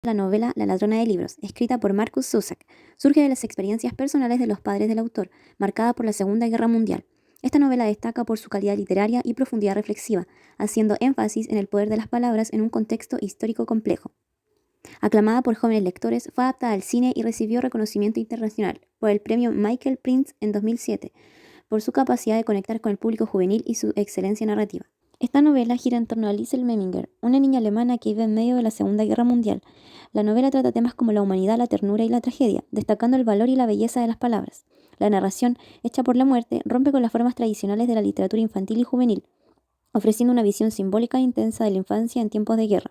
La novela La ladrona de libros, escrita por Marcus Zusak, surge de las experiencias personales de los padres del autor, marcada por la Segunda Guerra Mundial. Esta novela destaca por su calidad literaria y profundidad reflexiva, haciendo énfasis en el poder de las palabras en un contexto histórico complejo. Aclamada por jóvenes lectores, fue adaptada al cine y recibió reconocimiento internacional por el premio Michael Printz en 2007, por su capacidad de conectar con el público juvenil y su excelencia narrativa. Esta novela gira en torno a Liesl Memminger, una niña alemana que vive en medio de la Segunda Guerra Mundial. La novela trata temas como la humanidad, la ternura y la tragedia, destacando el valor y la belleza de las palabras. La narración, hecha por la muerte, rompe con las formas tradicionales de la literatura infantil y juvenil, ofreciendo una visión simbólica e intensa de la infancia en tiempos de guerra.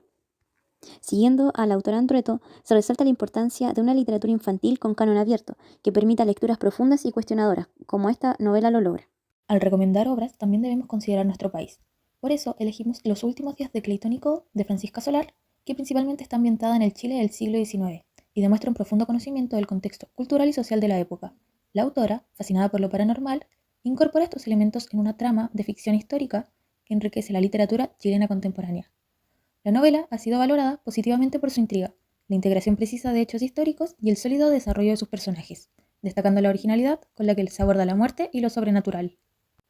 Siguiendo al autor Andrueto, se resalta la importancia de una literatura infantil con canon abierto, que permita lecturas profundas y cuestionadoras, como esta novela lo logra. Al recomendar obras, también debemos considerar nuestro país. Por eso elegimos Los últimos días de Clayton y Co., de Francisca Solar, que principalmente está ambientada en el Chile del siglo XIX y demuestra un profundo conocimiento del contexto cultural y social de la época. La autora, fascinada por lo paranormal, incorpora estos elementos en una trama de ficción histórica que enriquece la literatura chilena contemporánea. La novela ha sido valorada positivamente por su intriga, la integración precisa de hechos históricos y el sólido desarrollo de sus personajes, destacando la originalidad con la que se aborda la muerte y lo sobrenatural.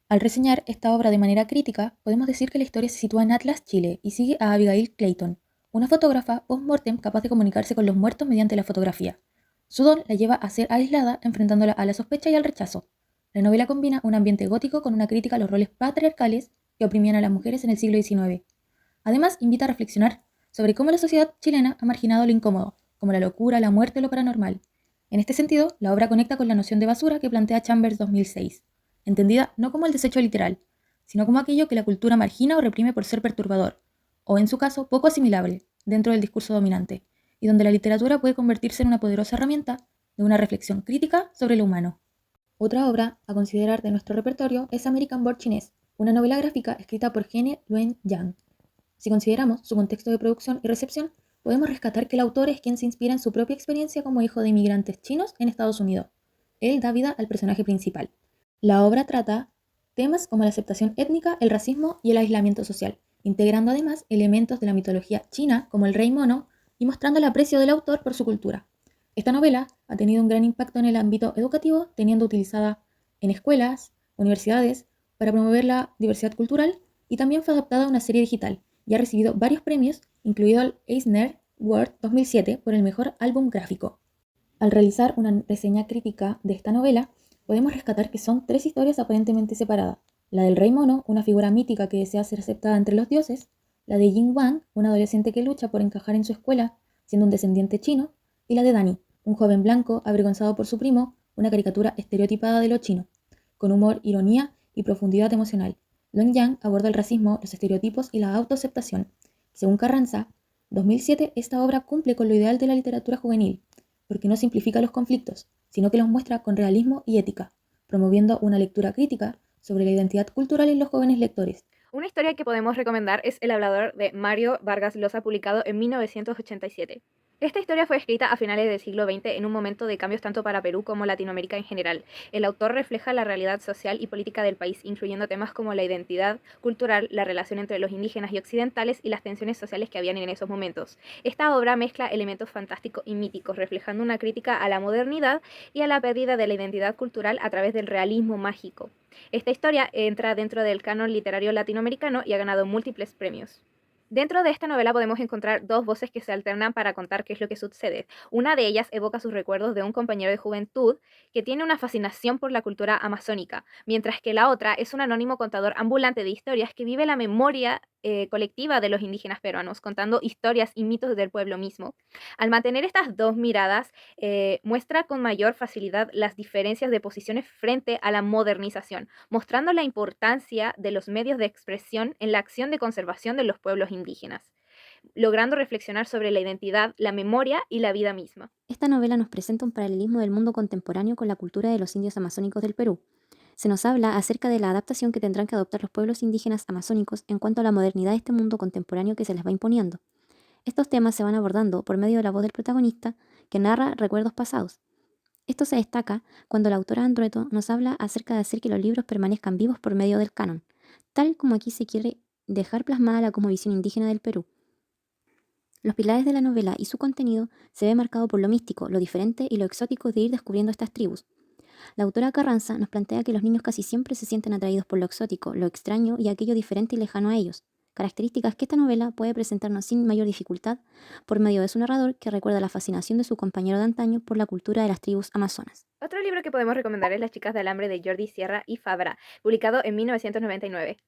Al reseñar esta obra de manera crítica, podemos decir que la historia se sitúa en Atlas, Chile, y sigue a Abigail Clayton, una fotógrafa post-mortem capaz de comunicarse con los muertos mediante la fotografía. Su don la lleva a ser aislada, enfrentándola a la sospecha y al rechazo. La novela combina un ambiente gótico con una crítica a los roles patriarcales que oprimían a las mujeres en el siglo XIX. Además, invita a reflexionar sobre cómo la sociedad chilena ha marginado lo incómodo, como la locura, la muerte o lo paranormal. En este sentido, la obra conecta con la noción de basura que plantea Chambers 2006, entendida no como el desecho literal, sino como aquello que la cultura margina o reprime por ser perturbador, o en su caso poco asimilable, dentro del discurso dominante, y donde la literatura puede convertirse en una poderosa herramienta de una reflexión crítica sobre lo humano. Otra obra a considerar de nuestro repertorio es American Board Chinés, una novela gráfica escrita por Gene Luen Yang. Si consideramos su contexto de producción y recepción, podemos rescatar que el autor es quien se inspira en su propia experiencia como hijo de inmigrantes chinos en Estados Unidos. Él da vida al personaje principal. La obra trata temas como la aceptación étnica, el racismo y el aislamiento social, integrando además elementos de la mitología china como el rey mono y mostrando el aprecio del autor por su cultura. Esta novela ha tenido un gran impacto en el ámbito educativo, teniendo utilizada en escuelas, universidades, para promover la diversidad cultural, y también fue adaptada a una serie digital y ha recibido varios premios, incluido el Eisner Award 2007 por el mejor álbum gráfico. Al realizar una reseña crítica de esta novela, podemos rescatar que son tres historias aparentemente separadas. La del Rey Mono, una figura mítica que desea ser aceptada entre los dioses; la de Jin Wang, un adolescente que lucha por encajar en su escuela, siendo un descendiente chino; y la de Danny, un joven blanco avergonzado por su primo, una caricatura estereotipada de lo chino, con humor, ironía y profundidad emocional. Luen Yang aborda el racismo, los estereotipos y la autoaceptación. Según Carranza, 2007, esta obra cumple con lo ideal de la literatura juvenil, porque no simplifica los conflictos, sino que los muestra con realismo y ética, promoviendo una lectura crítica sobre la identidad cultural en los jóvenes lectores. Una historia que podemos recomendar es El hablador de Mario Vargas Llosa, publicado en 1987. Esta historia fue escrita a finales del siglo XX en un momento de cambios tanto para Perú como Latinoamérica en general. El autor refleja la realidad social y política del país, incluyendo temas como la identidad cultural, la relación entre los indígenas y occidentales y las tensiones sociales que habían en esos momentos. Esta obra mezcla elementos fantásticos y míticos, reflejando una crítica a la modernidad y a la pérdida de la identidad cultural a través del realismo mágico. Esta historia entra dentro del canon literario latinoamericano y ha ganado múltiples premios. Dentro de esta novela podemos encontrar dos voces que se alternan para contar qué es lo que sucede. Una de ellas evoca sus recuerdos de un compañero de juventud que tiene una fascinación por la cultura amazónica, mientras que la otra es un anónimo contador ambulante de historias que vive la memoria colectiva de los indígenas peruanos, contando historias y mitos del pueblo mismo. Al mantener estas dos miradas, muestra con mayor facilidad las diferencias de posiciones frente a la modernización, mostrando la importancia de los medios de expresión en la acción de conservación de los pueblos indígenas, logrando reflexionar sobre la identidad, la memoria y la vida misma. Esta novela nos presenta un paralelismo del mundo contemporáneo con la cultura de los indios amazónicos del Perú. Se nos habla acerca de la adaptación que tendrán que adoptar los pueblos indígenas amazónicos en cuanto a la modernidad de este mundo contemporáneo que se les va imponiendo. Estos temas se van abordando por medio de la voz del protagonista, que narra recuerdos pasados. Esto se destaca cuando la autora Andrueto nos habla acerca de hacer que los libros permanezcan vivos por medio del canon, tal como aquí se quiere dejar plasmada la cosmovisión indígena del Perú. Los pilares de la novela y su contenido se ve marcado por lo místico, lo diferente y lo exótico de ir descubriendo estas tribus. La autora Carranza nos plantea que los niños casi siempre se sienten atraídos por lo exótico, lo extraño y aquello diferente y lejano a ellos, características que esta novela puede presentarnos sin mayor dificultad por medio de su narrador que recuerda la fascinación de su compañero de antaño por la cultura de las tribus amazonas. Otro libro que podemos recomendar es Las chicas de alambre de Jordi Sierra y Fabra, publicado en 1999.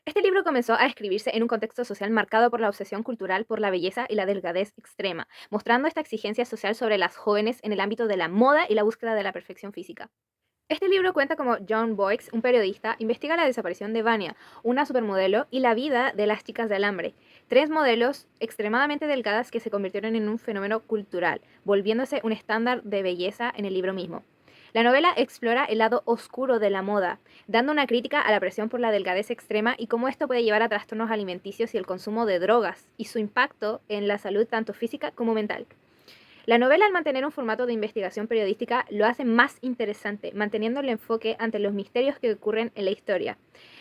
Este libro comenzó a escribirse en un contexto social marcado por la obsesión cultural por la belleza y la delgadez extrema, mostrando esta exigencia social sobre las jóvenes en el ámbito de la moda y la búsqueda de la perfección física. Este libro cuenta cómo John Boyce, un periodista, investiga la desaparición de Vania, una supermodelo, y la vida de las chicas de alambre, tres modelos extremadamente delgadas que se convirtieron en un fenómeno cultural, volviéndose un estándar de belleza en el libro mismo. La novela explora el lado oscuro de la moda, dando una crítica a la presión por la delgadez extrema y cómo esto puede llevar a trastornos alimenticios y el consumo de drogas, y su impacto en la salud tanto física como mental. La novela, al mantener un formato de investigación periodística, lo hace más interesante, manteniendo el enfoque ante los misterios que ocurren en la historia.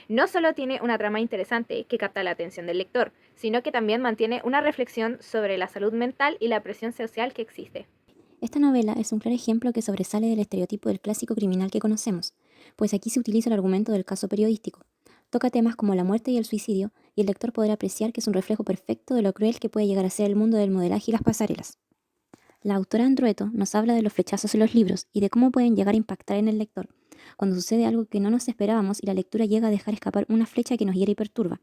No solo tiene una trama interesante que capta la atención del lector, sino que también mantiene una reflexión sobre la salud mental y la presión social que existe. Esta novela es un claro ejemplo que sobresale del estereotipo del clásico criminal que conocemos, pues aquí se utiliza el argumento del caso periodístico. Toca temas como la muerte y el suicidio, y el lector podrá apreciar que es un reflejo perfecto de lo cruel que puede llegar a ser el mundo del modelaje y las pasarelas. La autora Andrueto nos habla de los flechazos en los libros y de cómo pueden llegar a impactar en el lector, cuando sucede algo que no nos esperábamos y la lectura llega a dejar escapar una flecha que nos hiere y perturba.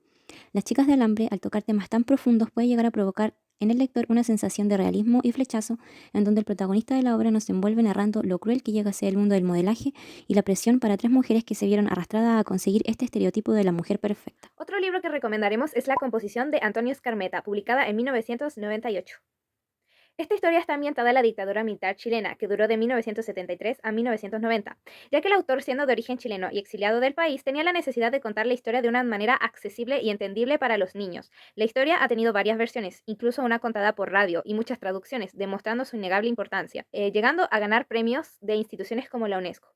Las chicas de alambre, al tocar temas tan profundos, puede llegar a provocar en el lector una sensación de realismo y flechazo, en donde el protagonista de la obra nos envuelve narrando lo cruel que llega a ser el mundo del modelaje y la presión para tres mujeres que se vieron arrastradas a conseguir este estereotipo de la mujer perfecta. Otro libro que recomendaremos es La composición de Antonio Scarmeta, publicada en 1998. Esta historia está ambientada en la dictadura militar chilena, que duró de 1973 a 1990, ya que el autor, siendo de origen chileno y exiliado del país, tenía la necesidad de contar la historia de una manera accesible y entendible para los niños. La historia ha tenido varias versiones, incluso una contada por radio y muchas traducciones, demostrando su innegable importancia, llegando a ganar premios de instituciones como la UNESCO.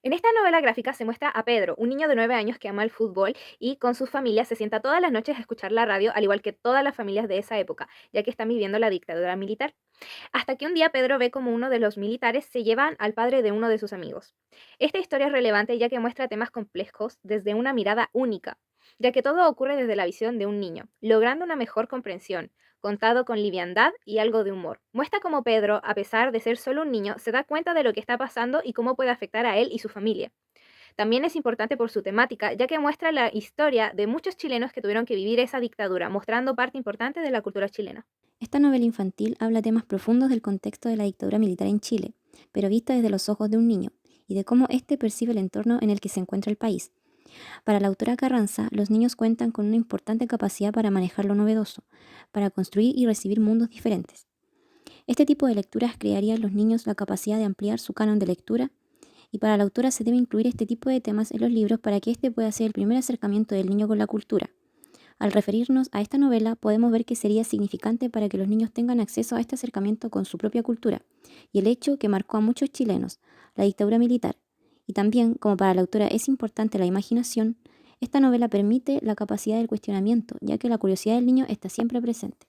En esta novela gráfica se muestra a Pedro, un niño de 9 años que ama el fútbol y con su familia se sienta todas las noches a escuchar la radio, al igual que todas las familias de esa época, ya que están viviendo la dictadura militar. Hasta que un día Pedro ve como uno de los militares se llevan al padre de uno de sus amigos. Esta historia es relevante ya que muestra temas complejos desde una mirada única, ya que todo ocurre desde la visión de un niño, logrando una mejor comprensión, contado con liviandad y algo de humor. Muestra cómo Pedro, a pesar de ser solo un niño, se da cuenta de lo que está pasando y cómo puede afectar a él y su familia. También es importante por su temática, ya que muestra la historia de muchos chilenos que tuvieron que vivir esa dictadura, mostrando parte importante de la cultura chilena. Esta novela infantil habla temas profundos del contexto de la dictadura militar en Chile, pero vista desde los ojos de un niño, y de cómo éste percibe el entorno en el que se encuentra el país. Para la autora Carranza, los niños cuentan con una importante capacidad para manejar lo novedoso, para construir y recibir mundos diferentes. Este tipo de lecturas crearía en los niños la capacidad de ampliar su canon de lectura, y para la autora se debe incluir este tipo de temas en los libros para que este pueda ser el primer acercamiento del niño con la cultura. Al referirnos a esta novela, podemos ver que sería significante para que los niños tengan acceso a este acercamiento con su propia cultura, y el hecho que marcó a muchos chilenos, la dictadura militar. Y también, como para la autora es importante la imaginación, esta novela permite la capacidad del cuestionamiento, ya que la curiosidad del niño está siempre presente.